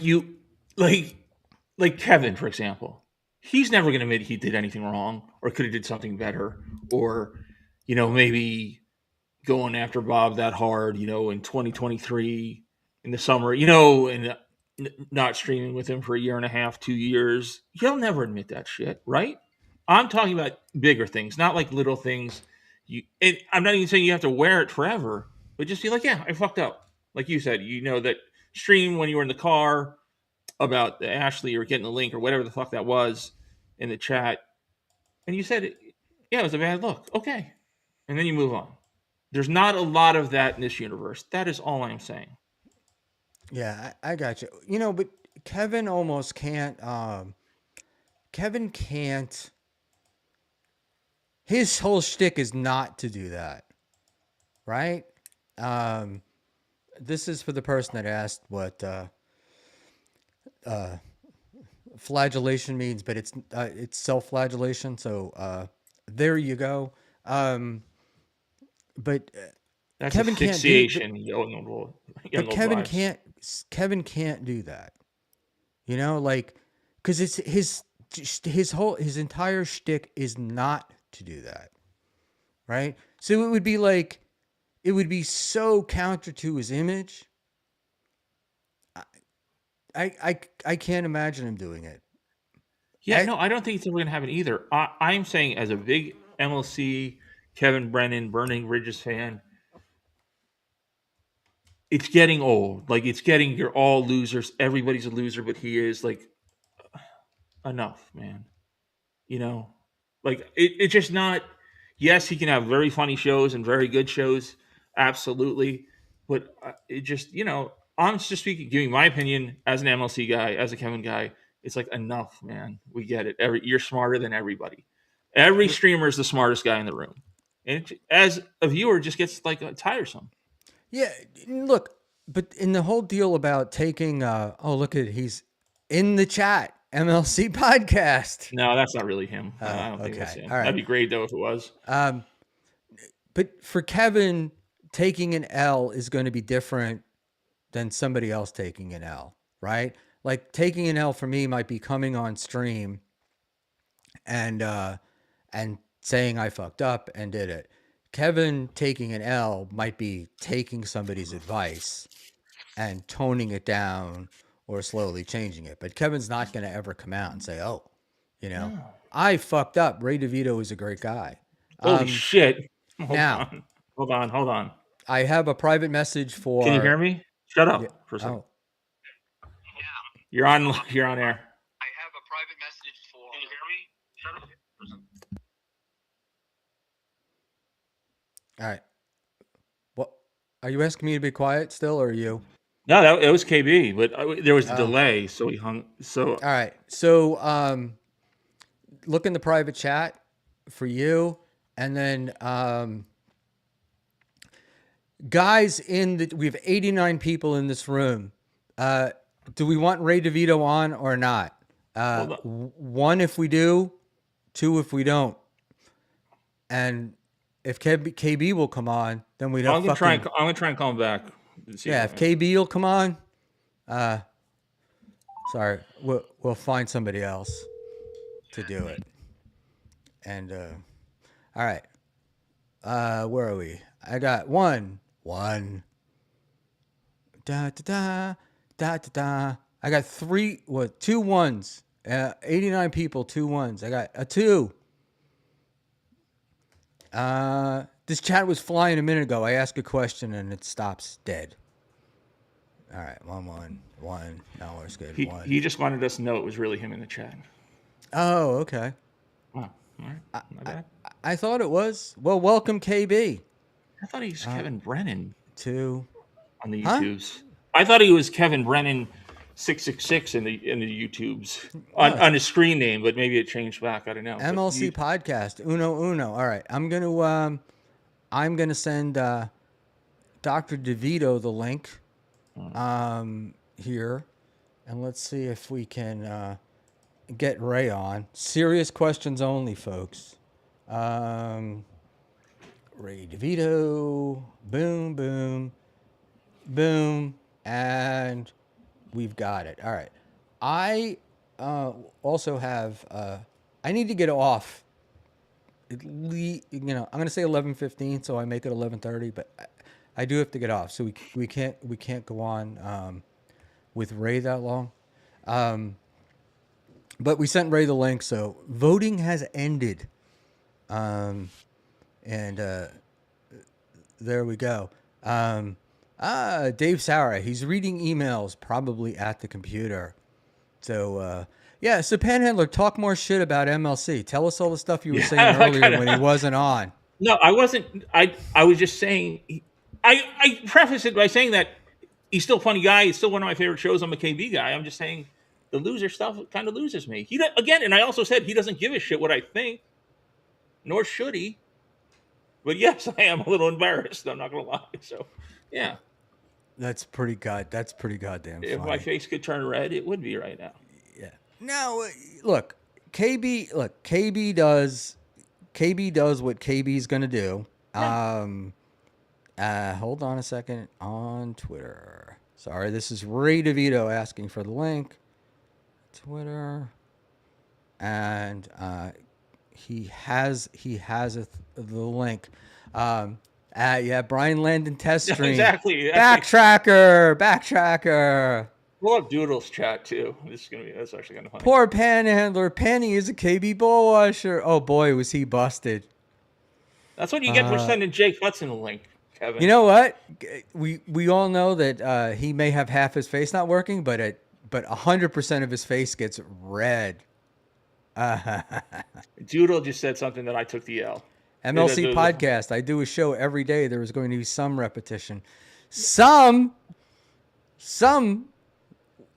you like like Kevin, for example. He's never going to admit he did anything wrong or could have did something better or maybe going after Bob that hard, in 2023 in the summer, and not streaming with him for a year and a half, 2 years. He'll never admit that shit, right? I'm talking about bigger things, not like little things. I'm not even saying you have to wear it forever, but just be like, yeah, I fucked up. Like you said, that stream when you were in the car about Ashley or getting the link or whatever the fuck that was in the chat, and you said, yeah, it was a bad look. Okay, and then you move on. There's not a lot of that in this universe. That is all I'm saying. Yeah, I got you. But Kevin almost can't. Kevin can't. His whole shtick is not to do that, right? Um, this is for the person that asked what flagellation means, but it's self-flagellation. So there you go. Um, but That's Kevin can't do. asphyxiation, young But old wives. Kevin can't do that. Like, because it's his entire shtick is not to do that, right? So it would be so counter to his image. I can't imagine him doing it. Yeah, I no, I don't think it's ever going to happen either. I'm saying, as a big MLC, Kevin Brennan, Burning Bridges fan, it's getting old. Like, it's getting, you're all losers. Everybody's a loser, but he is. Like, enough, man. You know, like it's just not. Yes, he can have very funny shows and very good shows, absolutely. But it just, I'm just speaking, giving my opinion as an MLC guy, as a Kevin guy. It's like, enough, man. We get it. You're smarter than everybody. Every streamer is the smartest guy in the room, and as a viewer, it just gets like tiresome. Yeah, look, but in the whole deal about taking oh, look at he's in the chat. MLC podcast. No, that's not really him. Oh, I don't think that's okay. him. All That'd right. be great though if it was. Um, but for Kevin, taking an L is going to be different than somebody else taking an L, right? Like taking an L for me might be coming on stream and saying I fucked up and did it. Kevin taking an L might be taking somebody's advice and toning it down or slowly changing it. But Kevin's not going to ever come out and say, "Oh, you know, No. I fucked up. Ray DeVito is a great guy." Holy Um, shit! Hold Now, on. Hold on. Hold on. I have a private message Can you for hear me? Shut yeah. up for a second. Oh, You're on. You're on air. I have a private message for. Can you hear me? Shut up for a second. All right. What are you asking me to be quiet still, or are you? No, it was KB, but there was a Oh, delay, so he hung. So all right. So, look in the private chat for you, and then guys we have 89 people in this room. Do we want Ray DeVito on or not? hold on. One if we do, two if we don't, and if KB will come on, then we'd have I'm gonna try. fucking I'm gonna try and call him back. And see yeah. If KB will come on, sorry, we'll find somebody else to do it. And all right, where are we? I got one. Da da da da da da. I got two ones. 89 people, two ones. I got a two. This chat was flying a minute ago. I ask a question and it stops dead. All right, one. No, it's good. One. he just wanted us to know it was really him in the chat. Oh, okay. Oh, all right. My I, bad. I thought it was. Well, welcome, KB. I thought he was Kevin Brennan Two. on the Huh? YouTubes. I thought he was Kevin Brennan 666 in the YouTubes No, it's on his screen name, but maybe it changed back. I don't know. But MLC podcast. Uno. All right. I'm gonna send Dr. DeVito the link here, and let's see if we can get Ray on. Serious questions only, folks. Ray DeVito. Boom, boom, boom, and We've got it. All right. I also have. I need to get off. At least, I'm going to say 11:15, so I make it 11:30. But I do have to get off, so we can't go on with Ray that long. Um, but we sent Ray the link, so voting has ended, and there we go. Dave Sauer, he's reading emails probably at the computer. So, yeah, so Panhandler, talk more shit about MLC. Tell us all the stuff you were Yeah, saying I earlier kind when he of. wasn't on. No, I wasn't. I was just saying. I preface it by saying that he's still a funny guy. He's still one of my favorite shows. I'm a KB guy. I'm just saying the loser stuff kind of loses me. Again, and I also said he doesn't give a shit what I think, nor should he. But yes, I am a little embarrassed. I'm not gonna lie. So, yeah, That's pretty goddamn if my funny. face could turn red, it would be right now. Yeah. Now, look, KB does what KB's gonna do. Right. Hold on a second on Twitter. Sorry, this is Ray DeVito asking for the link. Twitter, and he has the link. Yeah, Brian Landon test stream. Exactly. Actually, Backtracker. we'll have Doodles chat too. That's actually kind of funny. Poor Panhandler. Penny is a KB bull washer. Oh boy, was he busted. That's what you get for sending Jake Hudson a link, Kevin. You know what? We all know that he may have half his face not working, but 100% of his face gets red. Doodle just said something that I took the L. MLC podcast. I do a show every day. There was going to be some repetition. Some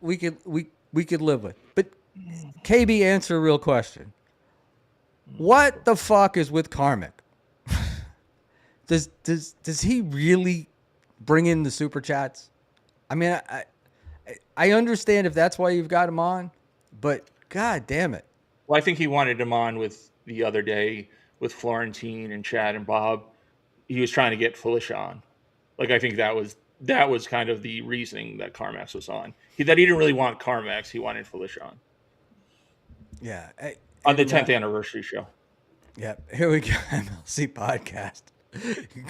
we could live with. But KB, answer a real question. What the fuck is with Karmic? Does he really bring in the super chats? I mean, I understand if that's why you've got him on, but god damn it. Well, I think he wanted him on with the other day with Florentine and Chad and Bob. He was trying to get Felicia on. Like I think that was kind of the reasoning that Carmax was on. That he didn't really want Carmax. He wanted Felicia on Yeah. on the 10th anniversary show. Yeah. Here we go. MLC podcast.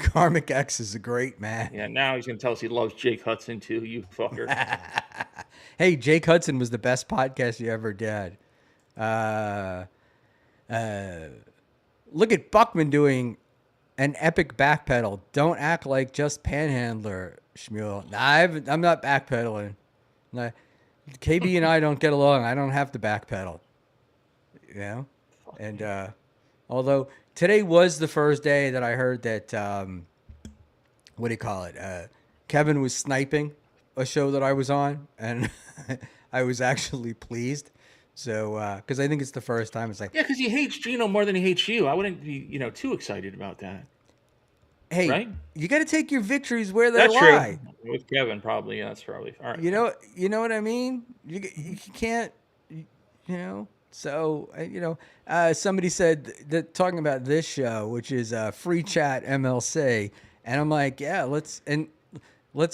Karmic X is a great man. Yeah. Now he's going to tell us he loves Jake Hudson too. You fucker. Hey, Jake Hudson was the best podcast you ever did. Look at Buckman doing an epic backpedal. Don't act like just Panhandler, Shmuel. Nah, I'm not backpedaling. Nah, KB and I don't get along. I don't have to backpedal. You know? And although today was the first day that I heard that, what do you call it? Kevin was sniping a show that I was on, and I was actually pleased. So, because I think it's the first time. It's like, Yeah, because he hates Gino more than he hates you. I wouldn't be, too excited about that. hey, Right? you got to take your victories where they That's lie. true. With Kevin, probably. Yeah, that's probably all right. You know what I mean? You can't, So, somebody said that talking about this show, which is free chat MLC, and I'm like, yeah, let's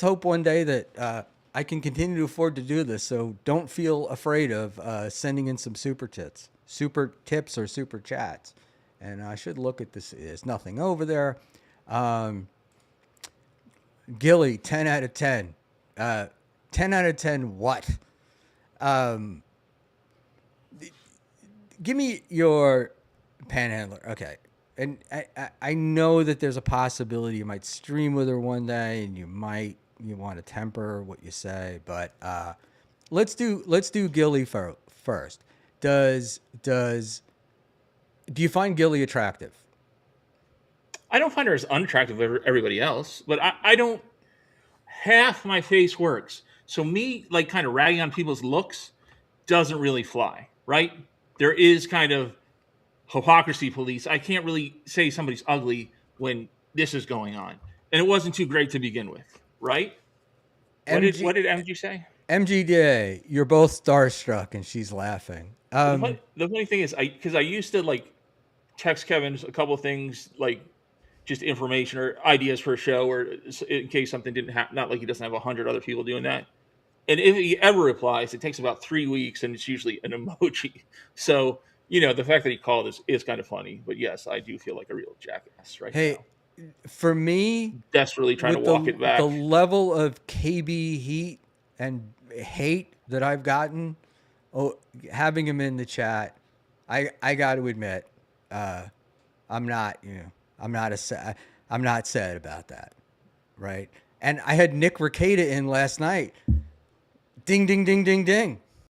hope one day that I can continue to afford to do this. So don't feel afraid of sending in some super tips or super chats. And I should look at this. There's nothing over there. Gilly, 10 out of 10. 10 out of 10 what? Give me your Panhandler. Okay. And I know that there's a possibility you might stream with her one day and you want to temper what you say, but let's do Gilly first. Do you find Gilly attractive? I don't find her as unattractive as everybody else, but I don't. Half my face works, so me like kind of ragging on people's looks doesn't really fly, right? There is kind of hypocrisy police. I can't really say somebody's ugly when this is going on, and it wasn't too great to begin with, right? What did MG say? MGDA, you're both starstruck, and she's laughing. The funny thing is, because I used to like text Kevin a couple of things like just information or ideas for a show, or in case something didn't happen. Not like he doesn't have 100 other people doing that. And if he ever replies, it takes about 3 weeks, and it's usually an emoji. So the fact that he called is kind of funny. But yes, I do feel like a real jackass right Hey, now, for me, desperately trying to with walk it the back. level of KB heat and hate that I've gotten, oh, having him in the chat, I got to admit, uh, I'm not, I'm not I'm not sad about that, right? And I had Nick Rekieta in last night. Ding, ding, ding, ding, ding.